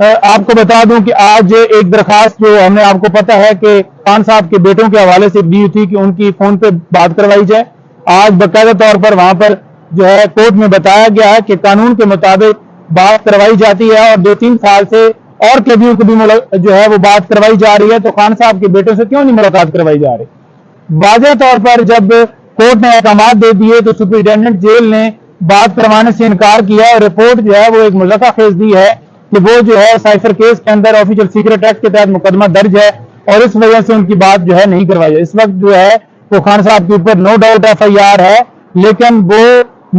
آپ کو بتا دوں کہ آج ایک درخواست جو ہم نے آپ کو پتا ہے کہ خان صاحب کے بیٹوں کے حوالے سے دی تھی کہ ان کی فون پہ بات کروائی جائے. آج باقاعدہ طور پر وہاں پر جو ہے کورٹ میں بتایا گیا ہے کہ قانون کے مطابق بات کروائی جاتی ہے اور 2-3 سال سے اور قیدیوں کو بھی جو ہے وہ بات کروائی جا رہی ہے. تو خان صاحب کے بیٹوں سے کیوں نہیں ملاقات کروائی جا رہی؟ واضح طور پر جب کورٹ نے احکامات دے دیے تو سپرنٹینڈنٹ جیل نے بات کروانے سے انکار کیا اور رپورٹ جو ہے وہ ایک مضحکہ خیز دی ہے کہ وہ جو ہے سائفر کیس کے اندر آفیشل سیکرٹ ایکٹ کے تحت مقدمہ درج ہے اور اس وجہ سے ان کی بات جو ہے نہیں کروائی جائے. اس وقت جو ہے وہ خان صاحب کے اوپر نو ڈاؤٹ FIR ہے لیکن وہ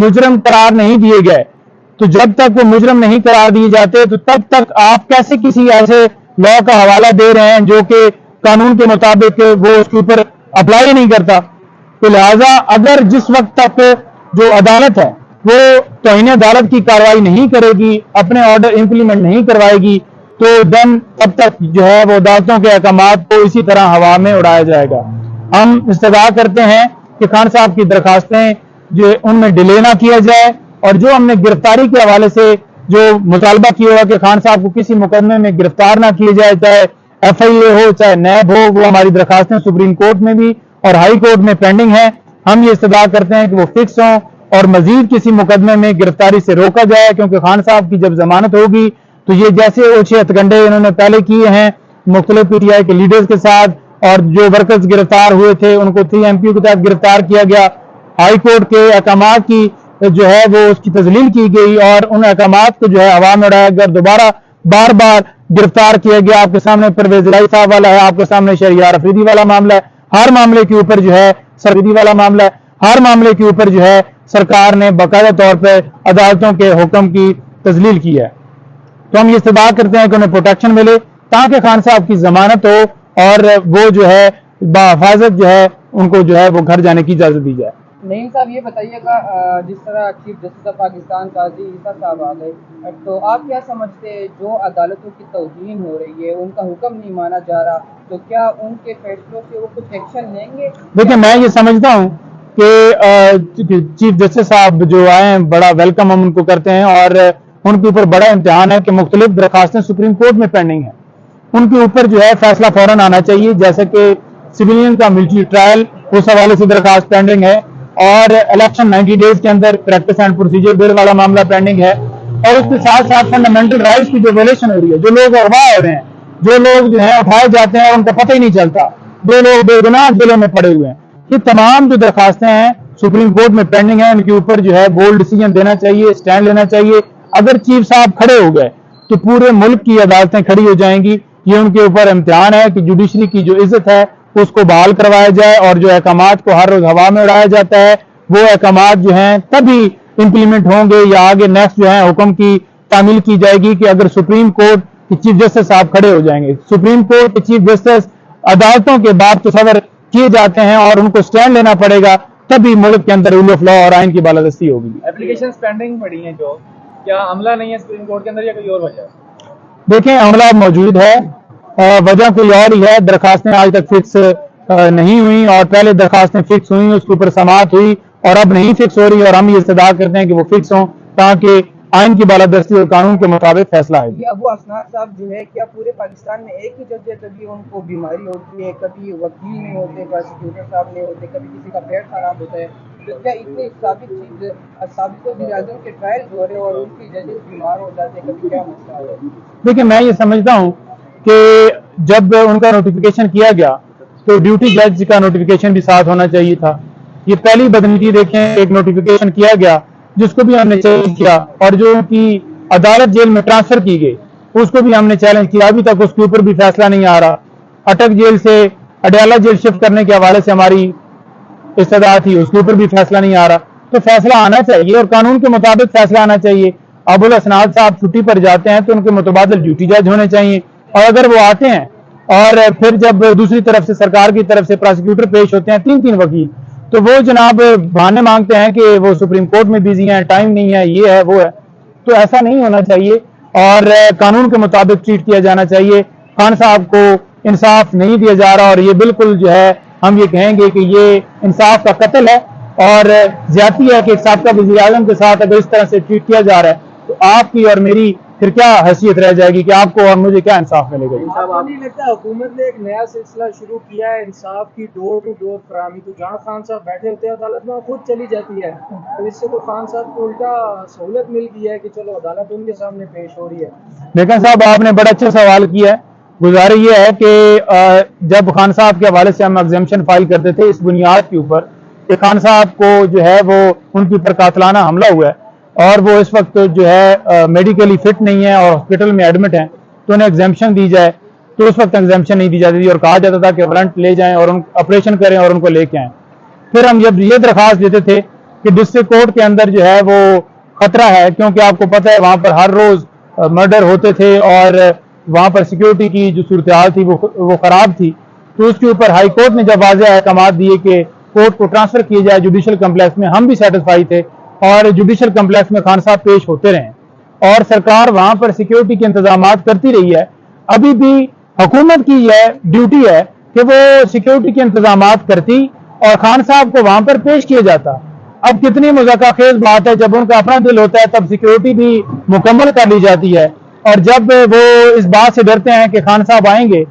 مجرم قرار نہیں دیے گئے. تو جب تک وہ مجرم نہیں قرار دیے جاتے تو تب تک آپ کیسے کسی ایسے لا کا حوالہ دے رہے ہیں جو کہ قانون کے مطابق وہ اس کے اوپر اپلائی نہیں کرتا؟ تو لہٰذا اگر جس وقت تک جو عدالت ہے وہ توہین عدالت کی کارروائی نہیں کرے گی، اپنے آرڈر امپلیمنٹ نہیں کروائے گی، تو دن تب تک جو ہے وہ عدالتوں کے احکامات کو اسی طرح ہوا میں اڑایا جائے گا. ہم استدعا کرتے ہیں کہ خان صاحب کی درخواستیں جو ان میں ڈیلے نہ کیا جائے اور جو ہم نے گرفتاری کے حوالے سے جو مطالبہ کیا ہوا کہ خان صاحب کو کسی مقدمے میں گرفتار نہ کیے جائے، چاہے FIA ہو چاہے نیب ہو، وہ ہماری درخواستیں سپریم کورٹ میں بھی اور ہائی کورٹ میں پینڈنگ ہیں. ہم یہ استدعا کرتے ہیں کہ وہ فکس ہوں اور مزید کسی مقدمے میں گرفتاری سے روکا جائے، کیونکہ خان صاحب کی جب ضمانت ہوگی تو یہ جیسے اوچھے ہتھکنڈے انہوں نے پہلے کیے ہیں مختلف PTI کے لیڈرز کے ساتھ، اور جو ورکرز گرفتار ہوئے تھے ان کو 3 MPO کے تحت گرفتار کیا گیا، ہائی کورٹ کے احکامات کی جو ہے وہ اس کی تذلیل کی گئی اور ان احکامات کو جو ہے ہوا میں اڑایا گیا، دوبارہ بار بار گرفتار کیا گیا. آپ کے سامنے پرویز الہی صاحب والا ہے، آپ کے سامنے شہریار افریدی والا معاملہ ہے، ہر معاملے کے اوپر جو ہے سرفریدی والا معاملہ ہے، ہر معاملے کے اوپر جو ہے سرکار نے باقاعدہ طور پہ عدالتوں کے حکم کی تذلیل کی ہے. تو ہم یہ استدعا کرتے ہیں کہ انہیں پروٹیکشن ملے تاکہ خان صاحب کی ضمانت ہو اور وہ جو ہے بحفاظت جو ہے ان کو جو ہے وہ گھر جانے کی اجازت دی جائے. نعیم صاحب یہ بتائیے گا، جس طرح چیف جسٹس آف پاکستان قاضی عیسیٰ صاحب آ گئے، تو آپ کیا سمجھتے ہیں جو عدالتوں کی توہین ہو رہی ہے، ان کا حکم نہیں مانا جا رہا، تو کیا ان کے فیصلوں سے وہ کچھ ایکشن لیں گے؟ دیکھیں میں یہ سمجھتا ہوں کہ چیف جسٹس صاحب جو آئے ہیں بڑا ویلکم ہم ان کو کرتے ہیں اور ان کے اوپر بڑا امتحان ہے کہ مختلف درخواستیں سپریم کورٹ میں پینڈنگ ہیں، ان کے اوپر جو ہے فیصلہ فوراً آنا چاہیے. جیسے کہ سویلین کا ملٹری ٹرائل اس حوالے سے درخواست پینڈنگ ہے اور الیکشن 90 ڈیز کے اندر پریکٹس اینڈ پروسیجر بل والا معاملہ پینڈنگ ہے اور اس کے ساتھ ساتھ فنڈامنٹل رائٹس کی جو ویلیشن ہو رہی ہے، جو لوگ اغوا ہو رہے ہیں، جو لوگ جو ہیں اٹھائے جاتے ہیں اور ان کا پتہ ہی نہیں چلتا، جو لوگ بے گناہ جیلوں میں پڑے ہوئے ہیں، یہ تمام جو درخواستیں ہیں سپریم کورٹ میں پینڈنگ ہیں. ان کے اوپر جو ہے بولڈ ڈیسیجن دینا چاہیے، سٹینڈ لینا چاہیے. اگر چیف صاحب کھڑے ہو گئے تو پورے ملک کی عدالتیں کھڑی ہو جائیں گی. یہ ان کے اوپر امتحان ہے کہ جوڈیشری کی جو عزت ہے اس کو بحال کروایا جائے اور جو احکامات کو ہر روز ہوا میں اڑایا جاتا ہے وہ احکامات جو ہیں تبھی امپلیمنٹ ہوں گے یا آگے نیکسٹ جو ہے حکم کی تعمیل کی جائے گی کہ اگر سپریم کورٹ کے چیف جسٹس صاحب کھڑے ہو جائیں گے. سپریم کورٹ کے چیف جسٹس عدالتوں کے باب تصور کیے جاتے ہیں اور ان کو سٹینڈ لینا پڑے گا، تبھی ملک کے اندر رول آف لا اور آئین کی بالادستی ہوگی. اپلیکیشنز پینڈنگ پڑی ہیں، جو کیا عملہ نہیں ہے سپریم کورٹ کے اندر یا کوئی اور وجہ؟ دیکھیں عملہ موجود ہے، وجہ کوئی اور ہی ہے. درخواستیں آج تک فکس نہیں ہوئی اور پہلے درخواستیں فکس ہوئی، اس کے اوپر سماعت ہوئی اور اب نہیں فکس ہو رہی اور ہم یہ استدعا کرتے ہیں کہ وہ فکس ہوں تاکہ آئین کی بالادستی اور قانون کے مطابق فیصلہ آئے. ابو اسناد صاحب جو ہے کیا پورے پاکستان میں ایک ہی جج ہے؟ کبھی ان کو بیماری ہوتی ہے، کبھی وکیل نہیں ہوتے، پروسیکیوٹر صاحب نہیں ہوتے، کبھی کسی کا پیٹ خراب ہوتا ہے، تو کیا اتنے سابق وزیر اعظم کے ٹرائل ہو رہے اور ان کی ججز بیمار ہو جاتے ہیں، کبھی کیا مسئلہ ہے؟ دیکھیں میں یہ سمجھتا ہوں کہ جب ان کا نوٹیفیکیشن کیا گیا تو ڈیوٹی جج کا نوٹیفیکیشن بھی ساتھ ہونا چاہیے تھا. یہ پہلی بدنیتی دیکھیں، ایک نوٹیفیکیشن کیا گیا جس کو بھی ہم نے چیلنج کیا اور جو ان کی عدالت جیل میں ٹرانسفر کی گئی اس کو بھی ہم نے چیلنج کیا. ابھی تک اس کے اوپر بھی فیصلہ نہیں آ رہا. اٹک جیل سے اڈیالہ جیل شفٹ کرنے کے حوالے سے ہماری استدعا تھی، اس کے اوپر بھی فیصلہ نہیں آ رہا. تو فیصلہ آنا چاہیے اور قانون کے مطابق فیصلہ آنا چاہیے. ابو الاسناد صاحب چھٹی پر جاتے ہیں تو ان کے متبادل ڈیوٹی جج ہونے چاہیے اور اگر وہ آتے ہیں اور پھر جب دوسری طرف سے سرکار کی طرف سے پروسیکیوٹر پیش ہوتے ہیں 3 وکیل، تو وہ جناب بہانے مانگتے ہیں کہ وہ سپریم کورٹ میں بیزی ہیں، ٹائم نہیں ہے، یہ ہے وہ ہے. تو ایسا نہیں ہونا چاہیے اور قانون کے مطابق ٹریٹ کیا جانا چاہیے. خان صاحب کو انصاف نہیں دیا جا رہا اور یہ بالکل جو ہے ہم یہ کہیں گے کہ یہ انصاف کا قتل ہے اور زیادتی ہے کہ ایک سابقہ وزیر اعظم کے ساتھ اگر اس طرح سے ٹریٹ کیا جا رہا ہے تو آپ کی اور میری پھر کیا حیثیت رہ جائے گی کہ آپ کو اور مجھے کیا انصاف ملے گا؟ آپ کو نہیں لگتا حکومت نے ایک نیا سلسلہ شروع کیا ہے انصاف کی ڈور ٹو ڈور فراہمی؟ تو جہاں خان صاحب بیٹھے ہوتے ہیں عدالت میں خود چلی جاتی ہے، تو اس سے تو خان صاحب کو الٹا سہولت مل گئی ہے کہ چلو عدالت ان کے سامنے پیش ہو رہی ہے۔ لیکن صاحب آپ نے بڑا اچھا سوال کیا ہے۔ گزارش یہ ہے کہ جب خان صاحب کے حوالے سے ہم ایگزیمشن فائل کرتے تھے اس بنیاد کے اوپر کہ خان صاحب کو جو ہے وہ ان کے اوپر قاتلانہ حملہ ہوا ہے اور وہ اس وقت جو ہے میڈیکلی فٹ نہیں ہے اور ہاسپٹل میں ایڈمٹ ہیں، تو انہیں ایگزیمشن دی جائے، تو اس وقت ایگزیمشن نہیں دی جاتی تھی اور کہا جاتا تھا کہ وارنٹ لے جائیں اور آپریشن کریں اور ان کو لے کے آئیں۔ پھر ہم جب یہ درخواست دیتے تھے کہ ڈسٹرکٹ کورٹ کے اندر جو ہے وہ خطرہ ہے، کیونکہ آپ کو پتہ ہے وہاں پر ہر روز مرڈر ہوتے تھے اور وہاں پر سیکیورٹی کی جو صورتحال تھی وہ خراب تھی، تو اس کے اوپر ہائی کورٹ نے جب واضح احکامات دیے کہ کورٹ کو ٹرانسفر کیا جائے جوڈیشل کمپلیکس میں، ہم بھی سیٹسفائی تھے اور جوڈیشل کمپلیکس میں خان صاحب پیش ہوتے رہے اور سرکار وہاں پر سیکیورٹی کے انتظامات کرتی رہی ہے۔ ابھی بھی حکومت کی یہ ڈیوٹی ہے کہ وہ سیکیورٹی کے انتظامات کرتی اور خان صاحب کو وہاں پر پیش کیا جاتا۔ اب کتنی مذاکرہ خیز بات ہے، جب ان کا اپنا دل ہوتا ہے تب سیکیورٹی بھی مکمل کر لی جاتی ہے، اور جب وہ اس بات سے ڈرتے ہیں کہ خان صاحب آئیں گے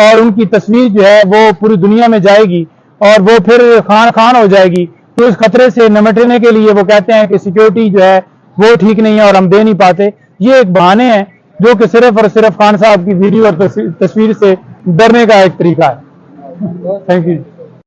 اور ان کی تصویر جو ہے وہ پوری دنیا میں جائے گی اور وہ پھر خان ہو جائے گی، تو اس خطرے سے نمٹنے کے لیے وہ کہتے ہیں کہ سیکیورٹی جو ہے وہ ٹھیک نہیں ہے اور ہم دے نہیں پاتے۔ یہ ایک بہانے ہیں جو کہ صرف اور صرف خان صاحب کی ویڈیو اور تصویر سے ڈرنے کا ایک طریقہ ہے۔ Thank you.